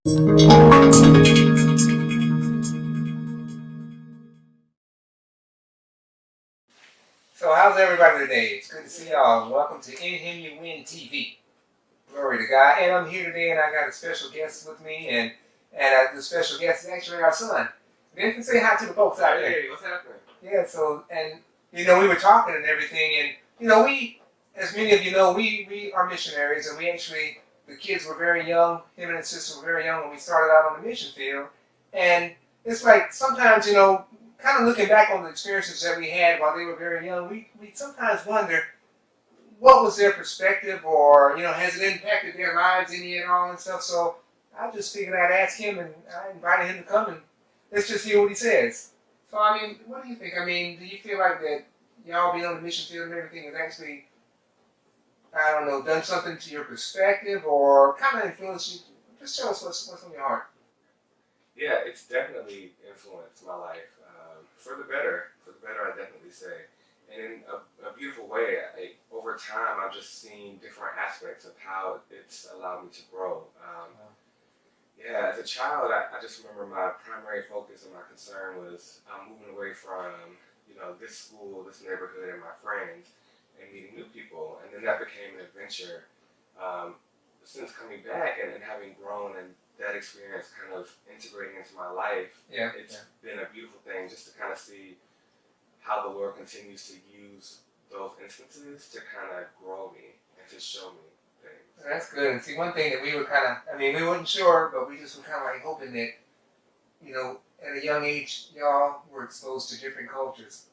So how's everybody today? It's good to see y'all. Welcome to In Him You Win TV. Glory to God. And I'm here today, and I got a special guest with me, and the special guest is actually our son. Vincent, say hi to the folks out there. Hey, what's happening? Yeah. So, and we were talking and everything, and we, as many of you know, we are missionaries, and we actually, the kids were very young. Him and his sister were very young when we started out on the mission field, and it's like sometimes kind of looking back on the experiences that we had while they were very young, we sometimes wonder what was their perspective, or has it impacted their lives any at all and stuff. So I just figured I'd ask him, and I invited him to come, and let's just hear what he says. So I mean, what do you think? I mean, do you feel like that y'all being on the mission field and everything has actually, I don't know, done something to your perspective or kind of influenced you? Just tell us what's on your heart. Yeah, it's definitely influenced my life for the better. For the better, I definitely say. And in a beautiful way, over time, I've just seen different aspects of how it's allowed me to grow. Yeah, as a child, I just remember my primary focus and my concern was moving away from, this school, this neighborhood, and my friends, and meeting new people. And then that became an adventure. Since coming back and having grown and that experience kind of integrating into my life, it's been a beautiful thing just to kind of see how the Lord continues to use those instances to kind of grow me and to show me things. That's good. And see, one thing that we were kind of, I mean, we weren't sure, but we just were kind of like hoping that, at a young age, y'all were exposed to different cultures.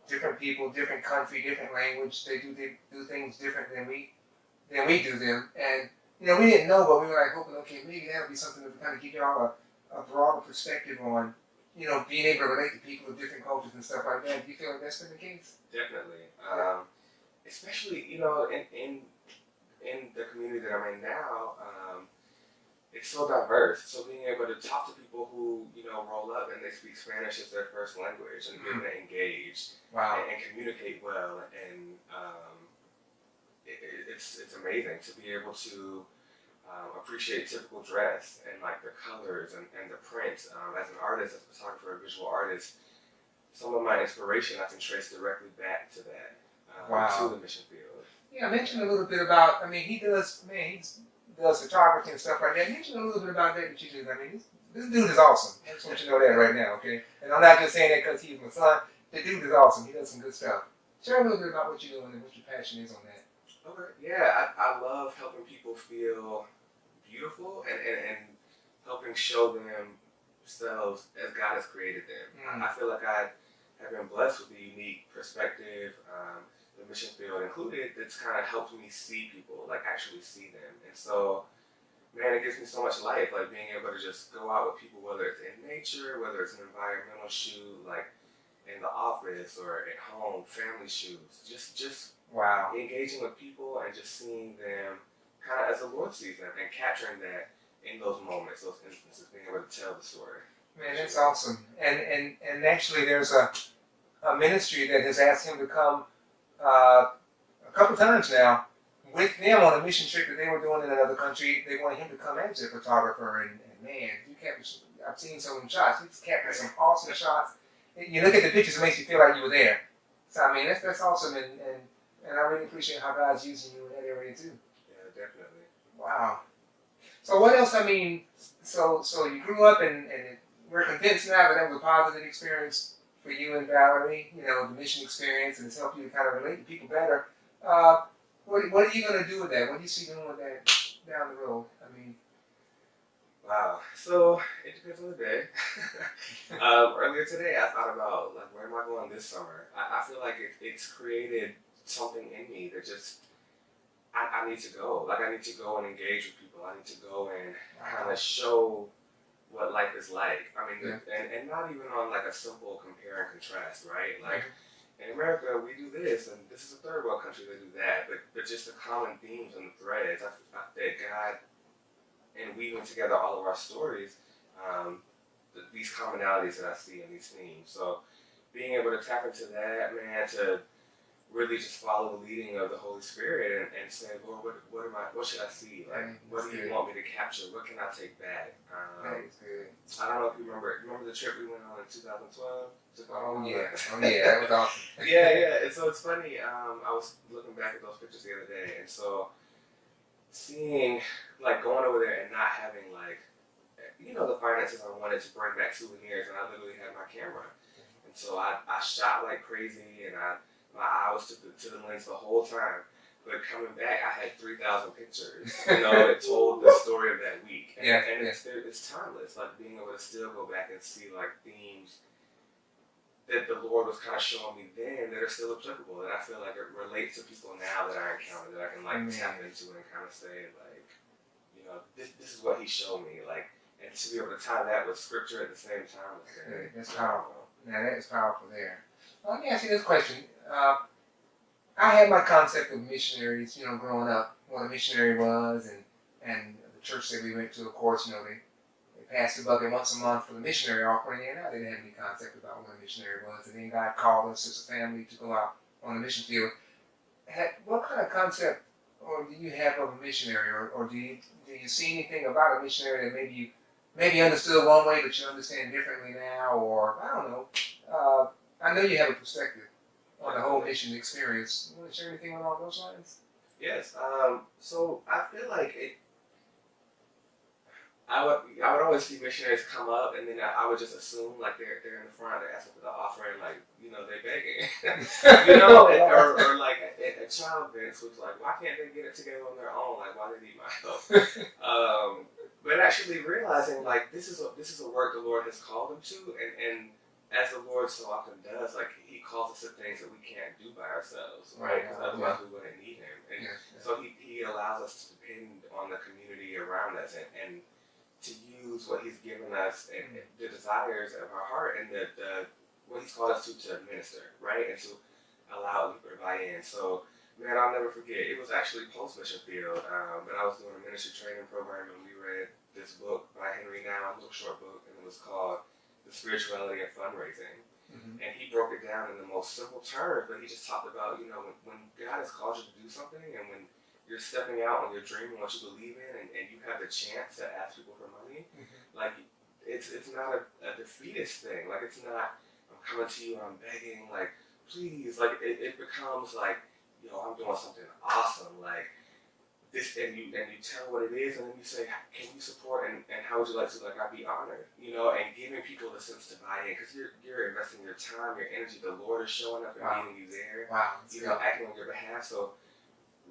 Different people, different country, different language. They do things different than we do them. And, we didn't know, but we were like hoping, okay, maybe that'll be something that would kind of give y'all a broader perspective on, being able to relate to people of different cultures and stuff like that. Do you feel like that's been the case? Definitely. Especially, in the community that I'm in now, it's so diverse. So being able to talk to people who, roll up and they speak Spanish as their first language and be able to engage and communicate well, and it's amazing to be able to appreciate typical dress and like the colors and the prints. As an artist, as a photographer, a visual artist, some of my inspiration I can trace directly back to that, to the mission field. Yeah, mention a little bit about, I mean, he does photography and stuff like that. Mention a little bit about that you do. I mean, this dude is awesome. I just want you to know that right now, okay? And I'm not just saying that because he's my son. The dude is awesome. He does some good stuff. Share a little bit about what you're doing and what your passion is on that. Okay. Yeah, I love helping people feel beautiful and helping show themselves as God has created them. I feel like I have been blessed with a unique perspective, the mission field included, that's kind of helped me see people, like actually see them. And so, man, it gives me so much life, like being able to just go out with people, whether it's in nature, whether it's an environmental shoot, like in the office or at home, family shoots, just engaging with people and just seeing them kind of as the Lord sees them and capturing that in those moments, those instances, being able to tell the story. Man, that's awesome. And actually, there's a ministry that has asked him to come a couple times now with them on a mission trip that they were doing in another country. They wanted him to come as a photographer, and man, I've seen some of them shots. He's captured some awesome shots. You look at the pictures, it makes you feel like you were there. So I mean, that's awesome, and I really appreciate how God's using you in that area too. Yeah, definitely. Wow. So what else? I mean, so you grew up, and we're convinced now that was a positive experience for you and Valerie. The mission experience, and it's helped you to kind of relate to people better. What are you going to do with that? What do you see doing with that down the road? I mean, wow. So it depends on the day. Earlier today, I thought about like, where am I going this summer? I feel like it's created something in me that just I need to go. Like, I need to go and engage with people. I need to go and kind of show what life is like. I mean, and not even on like a simple compare and contrast, right? Like, in America, we do this, and this is a third world country that do that. But just the common themes and the threads, that God, in weaving together all of our stories, these commonalities that I see in these themes. So being able to tap into that, man, to really just follow the leading of the Holy Spirit and say, Lord, what should I see? Like, what do you want me to capture? What can I take back? That is good. I don't know if you remember the trip we went on in 2012? Oh yeah, that was awesome. yeah. And so it's funny. I was looking back at those pictures the other day, and so seeing like going over there and not having like the finances I wanted to bring back souvenirs, and I literally had my camera, and so I shot like crazy, and my eye was to the lens the whole time. But coming back, I had 3,000 pictures. That told the story of that week, and it's timeless. Like being able to still go back and see like themes that the Lord was kind of showing me then that are still applicable, that I feel like it relates to people now that I encounter, that I can like tap into and kind of say like, this is what He showed me, like, and to be able to tie that with Scripture at the same time. That's powerful. Now that is powerful there. Well, let me ask you this question. I had my concept of missionaries, growing up, what a missionary was, and the church that we went to, of course, they passed the bucket once a month for the missionary offering, and I didn't have any concept about what a missionary was. And then God called us as a family to go out on the mission field. What kind of concept or do you have of a missionary, or do you see anything about a missionary that maybe you understood one way, but you understand differently now, or I don't know. I know you have a perspective on the whole mission experience. You want to share anything along those lines? Yes. So I feel like I would always see missionaries come up, and then I would just assume like they're in the front, they're asking for the offering, like they're begging, or like a child Vince was like, why can't they get it together on their own? Like, why do they need my help? But actually realizing like this is a work the Lord has called them to, and as the Lord so often does, like He calls us to things that we can't do by ourselves, right? Because otherwise we wouldn't need Him, and so He allows us to depend on the community around us, and to use what He's given us and the desires of our heart and the what He's called us to administer, right? And to allow people to buy in. So, man, I'll never forget. It was actually post-mission field, but I was doing a ministry training program, and we read this book by Henry Now, a little short book, and it was called The Spirituality of Fundraising. And he broke it down in the most simple terms, but he just talked about, when God has called you to do something, and when you're stepping out on your dream and what you believe in, and you have the chance to ask people for money, like, it's not a defeatist thing. Like, it's not, I'm coming to you and I'm begging, like, please. Like, it becomes like, I'm doing something awesome, like, this, and you tell what it is, and then you say, can you support, and how would you like to, like, I'd be honored, and giving people the sense to buy in, because you're investing your time, your energy, the Lord is showing up and meeting you there, acting on your behalf. So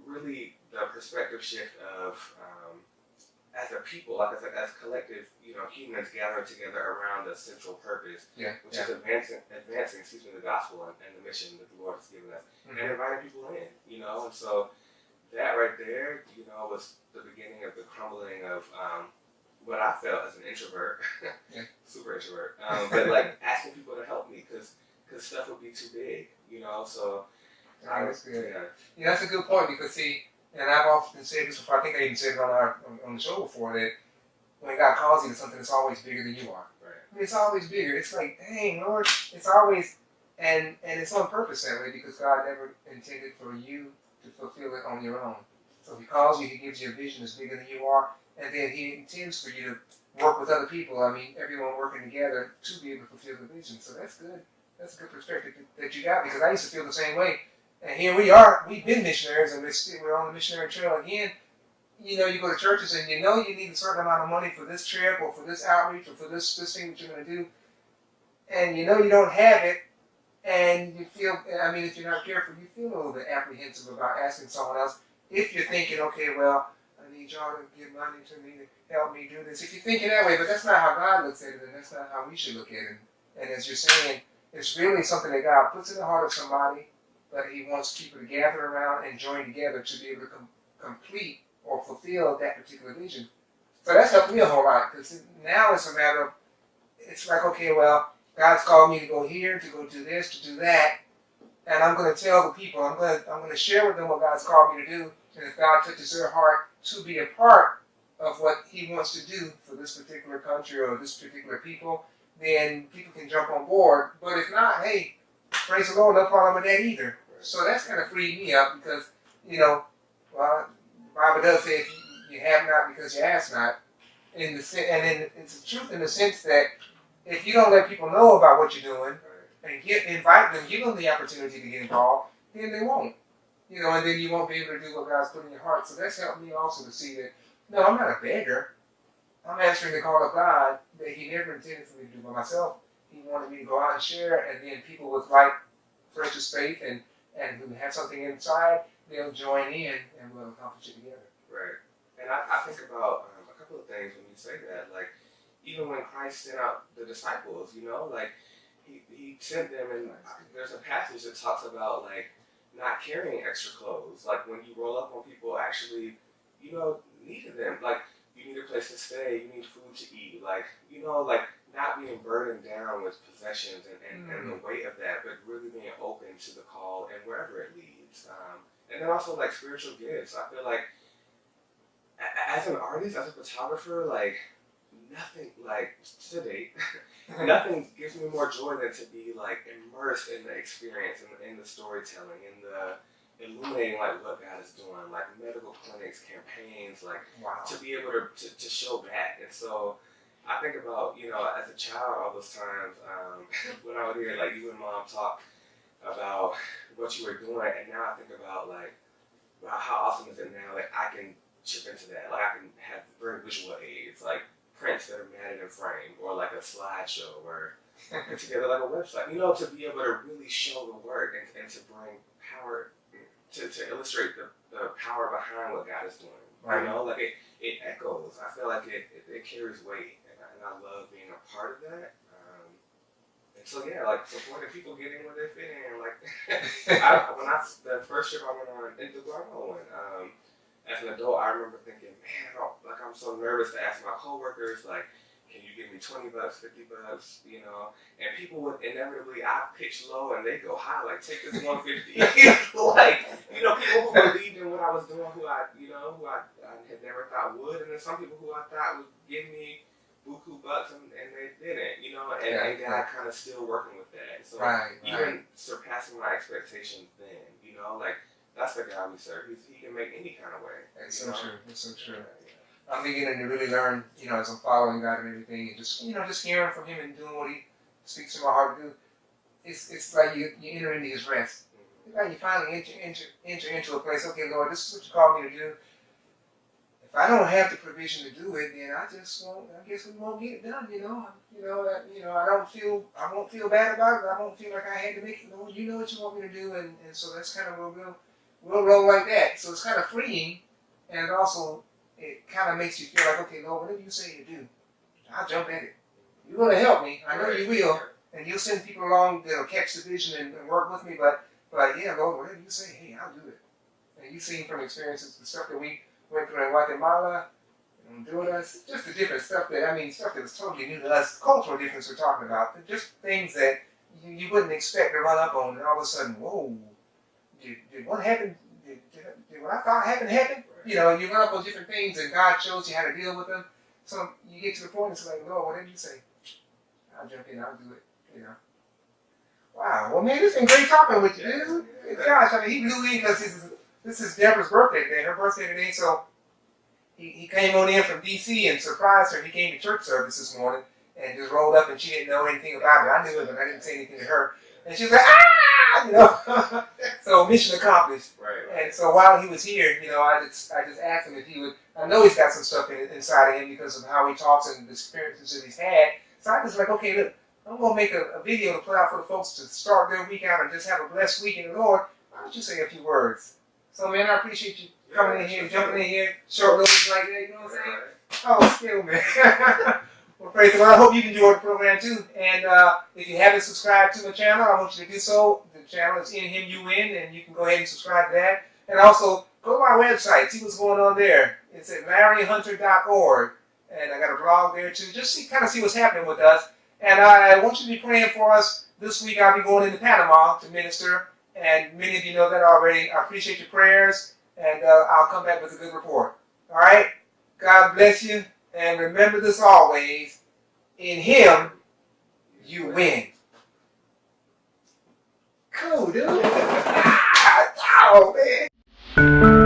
really the perspective shift of as a people, like as collective, humans gathering together around a central purpose, which is advancing, the gospel and the mission that the Lord has given us, and inviting people in, and so that right there, was the beginning of the crumbling of what I felt as an introvert, super introvert, but like asking people to help me because stuff would be too big, so. That's good. Yeah, that's a good point, because see, and I've often said this before, I think I even said it on the show before, that when God calls you to something, it's always bigger than you are. Right. I mean, it's always bigger. It's like, dang, Lord, it's always, and it's on purpose that way, because God never intended for you to fulfill it on your own. So if He calls you, He gives you a vision that's bigger than you are, and then He intends for you to work with other people. I mean, everyone working together to be able to fulfill the vision. So that's good. That's a good perspective that you got, because I used to feel the same way. And here we are, we've been missionaries, and we're on the missionary trail again. You go to churches and you need a certain amount of money for this trip or for this outreach or for this thing that you're going to do. And you don't have it, and you feel, if you're not careful, you feel a little bit apprehensive about asking someone else. If you're thinking, okay, well, I need y'all to give money to me to help me do this. If you're thinking that way, but that's not how God looks at it, and that's not how we should look at it. And as you're saying, it's really something that God puts in the heart of somebody, but He wants people to gather around and join together to be able to complete or fulfill that particular vision. So that's helped me a whole lot, because now it's a matter of, it's like, okay, well, God's called me to go here, to go do this, to do that, and I'm going to tell the people, I'm going to share with them what God's called me to do, and if God touches their heart to be a part of what He wants to do for this particular country or this particular people, then people can jump on board. But if not, hey, praise the Lord, no problem with that either. So that's kind of freed me up because, well, the Bible does say if you have not because you ask not. And it's the truth in the sense that if you don't let people know about what you're doing and invite them, give them the opportunity to get involved, then they won't. And then you won't be able to do what God's put in your heart. So that's helped me also to see that, no, I'm not a beggar. I'm answering the call of God that He never intended for me to do by myself. He wanted me to go out and share, and then people with like precious faith and who have something inside, they'll join in and we'll accomplish it together. Right. And I think about a couple of things when you say that. Like, even when Christ sent out the disciples, like, he sent them, and there's a passage that talks about, like, not carrying extra clothes. Like, when you roll up on people actually, needed them. Like, you need a place to stay, you need food to eat. Like, like, not being burdened down with possessions and the weight of that, but really being open to the call and wherever it leads. And then also, like, spiritual gifts. I feel like, as an artist, as a photographer, like, nothing, like, to date, nothing gives me more joy than to be, like, immersed in the experience, in the storytelling, in the illuminating, like, what God is doing, like, medical clinics, campaigns, like, wow. To be able to show back. And so I think about, as a child, all those times when I would hear, like, you and Mom talk about what you were doing, and now I think about, like, wow, how awesome is it now that I can chip into that? Like, I can have very visual aids, like prints that are matted and framed, or like a slideshow, or put together like a website, to be able to really show the work and to bring power, to illustrate the power behind what God is doing. Right. Like it echoes. I feel like it carries weight, and I love being a part of that. And so yeah, like supporting people getting where they fit in. Like the first trip I went on into Guatemala, as an adult, I remember thinking, man, I'm so nervous to ask my coworkers, like, can you give me $20, $50, And people would inevitably, I pitch low and they go high, like, take this $150. Like, people who believed in what I was doing, who I had never thought would, and then some people who I thought would give me buku bucks and they didn't, and God kind of still working with that. So even surpassing my expectations then, like, that's the God we serve. He can make any kind of way. That's so true. That's so true. I'm beginning to really learn, as I'm following God and everything, and just hearing from Him and doing what He speaks to my heart to do. It's like you enter into His rest. It's like you finally enter into a place. Okay, Lord, this is what you called me to do. If I don't have the provision to do it, then I guess we won't get it done. I won't feel bad about it. I won't feel like I had to make it. Lord, you know what you want me to do, and so that's kind of where we'll roll like that. So it's kind of freeing, and it kind of makes you feel like, okay, Lord, whatever you say to do, I'll jump at it. You're going to help me. I know you will, and you'll send people along that'll catch the vision and work with me. But yeah, Lord, whatever you say, hey, I'll do it. And you've seen from experiences the stuff that we went through in Guatemala, Honduras, just the different stuff stuff that was totally new to us, cultural difference we're talking about, just things that you wouldn't expect to run up on, and all of a sudden, whoa, did what happened? Did what I thought happened happen? You run up on different things, and God shows you how to deal with them. So you get to the point, it's like, Lord, whatever you say, I'll jump in, I'll do it. Wow. Well, man, it's been great talking with you, dude. Gosh, he blew in because this is Deborah's birthday today, her birthday today. So he came on in from D.C. and surprised her. He came to church service this morning and just rolled up, and she didn't know anything about it. I knew it, but I didn't say anything to her. And she was like, ah! So mission accomplished. Right. And so while he was here, I just asked him if he would. I know he's got some stuff inside of him because of how he talks and the experiences that he's had. So I was like, okay, look, I'm going to make a video to put out for the folks to start their week out and just have a blessed week in the Lord. Why don't you say a few words? So, man, I appreciate you coming in here and jumping in here, short notice like that, you know what I'm saying? Oh, still, man. Well, praise the Lord. I hope you enjoyed the program too. And if you haven't subscribed to the channel, I want you to do so. The channel is In Him You Win, and you can go ahead and subscribe to that. And also, go to my website, see what's going on there. It's at larryhunter.org. And I got a blog there too. Just kind of see what's happening with us. And I want you to be praying for us. This week I'll be going into Panama to minister. And many of you know that already. I appreciate your prayers. And I'll come back with a good report. All right? God bless you. And remember this always. In Him, you win. Cool, dude. Wow, man.